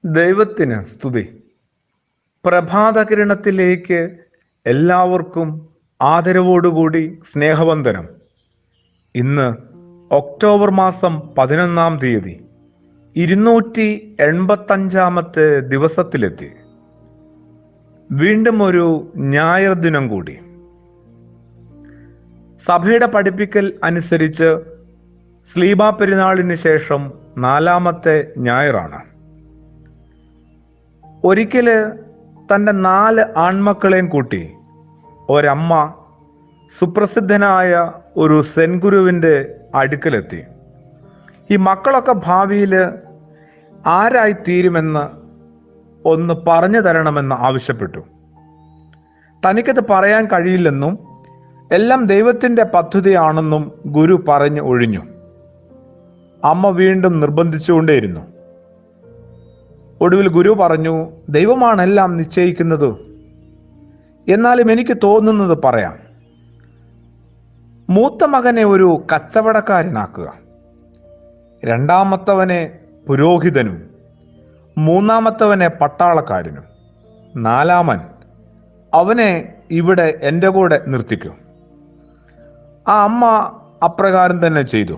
ദൈവത്തിന് സ്തുതി. പ്രഭാതകിരണത്തിലേക്ക് എല്ലാവർക്കും ആദരവോടുകൂടി സ്നേഹവന്ദനം. ഇന്ന് ഒക്ടോബർ മാസം 11-ാം തീയതി 285-ാമത്തെ ദിവസത്തിലെത്തി. വീണ്ടും ഒരു ഞായർ ദിനം കൂടി. സഭയുടെ പഠിപ്പിക്കൽ അനുസരിച്ച് സ്ലീബാ പെരുന്നാളിന് ശേഷം 4-ാമത്തെ ഞായറാണ്. ഒരിക്കല് തൻ്റെ 4 ആൺമക്കളെയും കൂട്ടി ഒരമ്മ സുപ്രസിദ്ധനായ ഒരു സെൻ ഗുരുവിൻ്റെ അടുക്കലെത്തി. ഈ മക്കളൊക്കെ ഭാവിയിൽ ആരായിത്തീരുമെന്ന് ഒന്ന് പറഞ്ഞു തരണമെന്ന് ആവശ്യപ്പെട്ടു. തനിക്കത് പറയാൻ കഴിയില്ലെന്നും എല്ലാം ദൈവത്തിൻ്റെ പദ്ധതിയാണെന്നും ഗുരു പറഞ്ഞു ഒഴിഞ്ഞു. അമ്മ വീണ്ടും നിർബന്ധിച്ചുകൊണ്ടേയിരുന്നു. ഒടുവിൽ ഗുരു പറഞ്ഞു, ദൈവമാണെല്ലാം നിശ്ചയിക്കുന്നത്, എന്നാലും എനിക്ക് തോന്നുന്നത് പറയാം. മൂത്ത മകനെ ഒരു കച്ചവടക്കാരനാക്കുക, രണ്ടാമത്തവനെ പുരോഹിതനും, മൂന്നാമത്തവനെ പട്ടാളക്കാരനും, 4-ാമൻ അവനെ ഇവിടെ എൻ്റെ കൂടെ നിർത്തിക്കും. ആ അമ്മ അപ്രകാരം തന്നെ ചെയ്തു.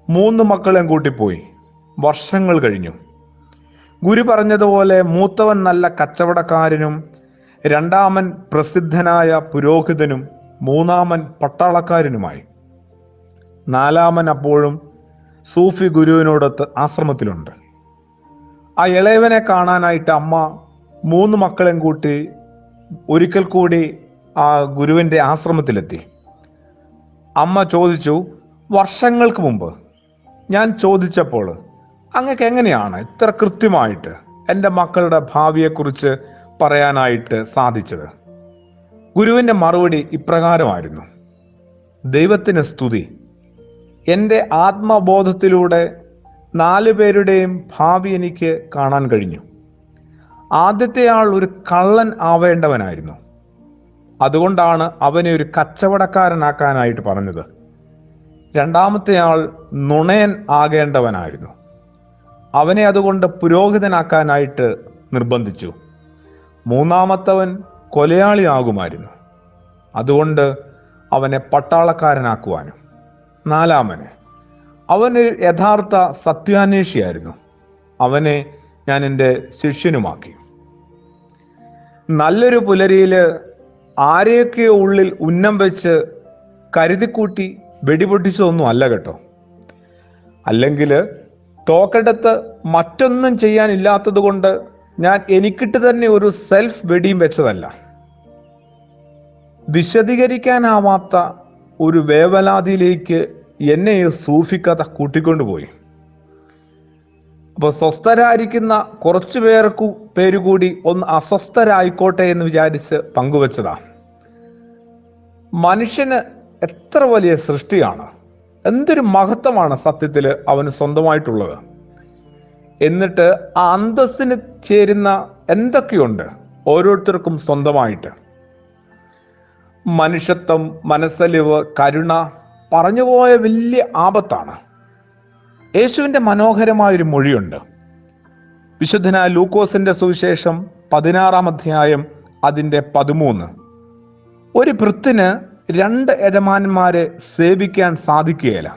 3 മക്കളെയും കൂട്ടിപ്പോയി. വർഷങ്ങൾ കഴിഞ്ഞു. ഗുരു പറഞ്ഞതുപോലെ മൂത്തവൻ നല്ല കച്ചവടക്കാരനും, 2-ാമൻ പ്രസിദ്ധനായ പുരോഹിതനും, 3-ാമൻ പട്ടാളക്കാരനുമായി. 4-ാമൻ അപ്പോഴും സൂഫി ഗുരുവിനോടൊത്ത് ആശ്രമത്തിലുണ്ട്. ആ ഇളയവനെ കാണാനായിട്ട് അമ്മ 3 മക്കളെയും കൂട്ടി ഒരിക്കൽ കൂടി ആ ഗുരുവിൻ്റെ ആശ്രമത്തിലെത്തി. അമ്മ ചോദിച്ചു, വർഷങ്ങൾക്ക് മുമ്പ് ഞാൻ ചോദിച്ചപ്പോൾ അങ്ങക്ക് എങ്ങനെയാണ് ഇത്ര കൃത്യമായിട്ട് എൻ്റെ മക്കളുടെ ഭാവിയെക്കുറിച്ച് പറയാനായിട്ട് സാധിച്ചത്? ഗുരുവിൻ്റെ മറുപടി ഇപ്രകാരമായിരുന്നു, ദൈവത്തിന് സ്തുതി. എൻ്റെ ആത്മബോധത്തിലൂടെ 4 പേരുടെയും ഭാവി എനിക്ക് കാണാൻ കഴിഞ്ഞു. ആദ്യത്തെ ആൾ ഒരു കള്ളൻ ആവേണ്ടവനായിരുന്നു. അതുകൊണ്ടാണ് അവനെ ഒരു കച്ചവടക്കാരനാക്കാനായിട്ട് പറഞ്ഞത്. 2-ാമത്തെ ആൾ നുണയൻ ആകേണ്ടവനായിരുന്നു. അവനെ അതുകൊണ്ട് പുരോഹിതനാക്കാനായിട്ട് നിർബന്ധിച്ചു. 3-ാമത്തവൻ കൊലയാളിയാകുമായിരുന്നു. അതുകൊണ്ട് അവനെ പട്ടാളക്കാരനാക്കുവാനും. 4-ാമന് അവന് യഥാർത്ഥ സത്യാന്വേഷിയായിരുന്നു. അവനെ ഞാൻ എൻ്റെ ശിഷ്യനുമാക്കി. നല്ലൊരു പുലരിയിൽ ആരെയൊക്കെയോ ഉള്ളിൽ ഉന്നം വെച്ച് കരുതിക്കൂട്ടി വെടിപൊട്ടിച്ചതൊന്നും അല്ല കേട്ടോ. അല്ലെങ്കിൽ തോക്കെടുത്ത് മറ്റൊന്നും ചെയ്യാനില്ലാത്തത് കൊണ്ട് ഞാൻ എനിക്കിട്ട് തന്നെ ഒരു സെൽഫ് വെടിയും വെച്ചതല്ല. വിശദീകരിക്കാനാവാത്ത ഒരു വേവലാതിയിലേക്ക് എന്നെ സൂഫിക്കഥ കൂട്ടിക്കൊണ്ടുപോയി. അപ്പോൾ സ്വസ്ഥരായിരിക്കുന്ന കുറച്ചു പേര് കൂടി ഒന്ന് അസ്വസ്ഥരായിക്കോട്ടെ എന്ന് വിചാരിച്ച് പങ്കുവച്ചതാ. മനുഷ്യന് എത്ര വലിയ സൃഷ്ടിയാണ്, എന്തൊരു മഹത്വമാണ് സത്യത്തിൽ അവന് സ്വന്തമായിട്ടുള്ളത്. എന്നിട്ട് ആ അന്തസ്സിന് ചേരുന്ന എന്തൊക്കെയുണ്ട് ഓരോരുത്തർക്കും സ്വന്തമായിട്ട്. മനുഷ്യത്വം, മനസ്സലിവ്, കരുണ പറഞ്ഞുപോയ വലിയ ആപത്താണ്. യേശുവിൻ്റെ മനോഹരമായൊരു മൊഴിയുണ്ട്. വിശുദ്ധനായ ലൂക്കോസിന്റെ സുവിശേഷം 16-ാം അധ്യായം അതിൻ്റെ 13. ഒരു ഭൃത്യന് 2 യജമാനന്മാരെ സേവിക്കാൻ സാധിക്കുകയില്ല.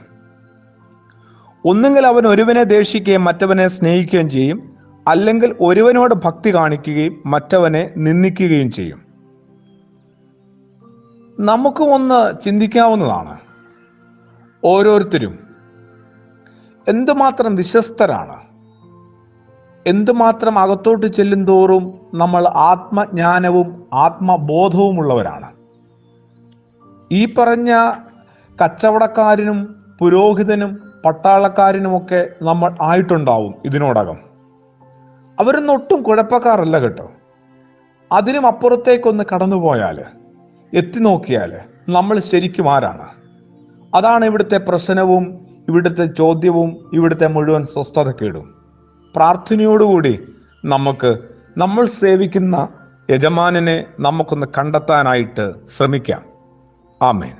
ഒന്നുകിൽ അവൻ ഒരുവനെ ദേഷിക്കുകയും മറ്റവനെ സ്നേഹിക്കുകയും ചെയ്യും, അല്ലെങ്കിൽ ഒരുവനോട് ഭക്തി കാണിക്കുകയും മറ്റവനെ നിന്ദിക്കുകയും ചെയ്യും. നമുക്ക് ഒന്ന് ചിന്തിക്കാവുന്നതാണ്, ഓരോരുത്തരും എന്തുമാത്രം വിശ്വസ്തരാണ്, എന്തുമാത്രം അകത്തോട്ട് ചെല്ലുന്തോറും നമ്മൾ ആത്മജ്ഞാനവും ആത്മബോധവുമുള്ളവരാണ്. ഈ പറഞ്ഞ കച്ചവടക്കാരനും പുരോഹിതനും പട്ടാളക്കാരനുമൊക്കെ നമ്മൾ ആയിട്ടുണ്ടാവും ഇതിനോടകം. അവരൊന്നും ഒട്ടും കുഴപ്പക്കാരല്ല കേട്ടോ. അതിനും അപ്പുറത്തേക്കൊന്ന് കടന്നുപോയാൽ, എത്തി നോക്കിയാൽ നമ്മൾ ശരിക്കും ആരാണ്? അതാണ് ഇവിടുത്തെ പ്രശ്നവും, ഇവിടുത്തെ ചോദ്യവും, ഇവിടുത്തെ മുഴുവൻ സ്വസ്ഥതക്കേടും. പ്രാർത്ഥനയോടുകൂടി നമ്മൾ സേവിക്കുന്ന യജമാനനെ നമുക്കൊന്ന് കണ്ടെത്താനായിട്ട് ശ്രമിക്കാം. ആമേൻ.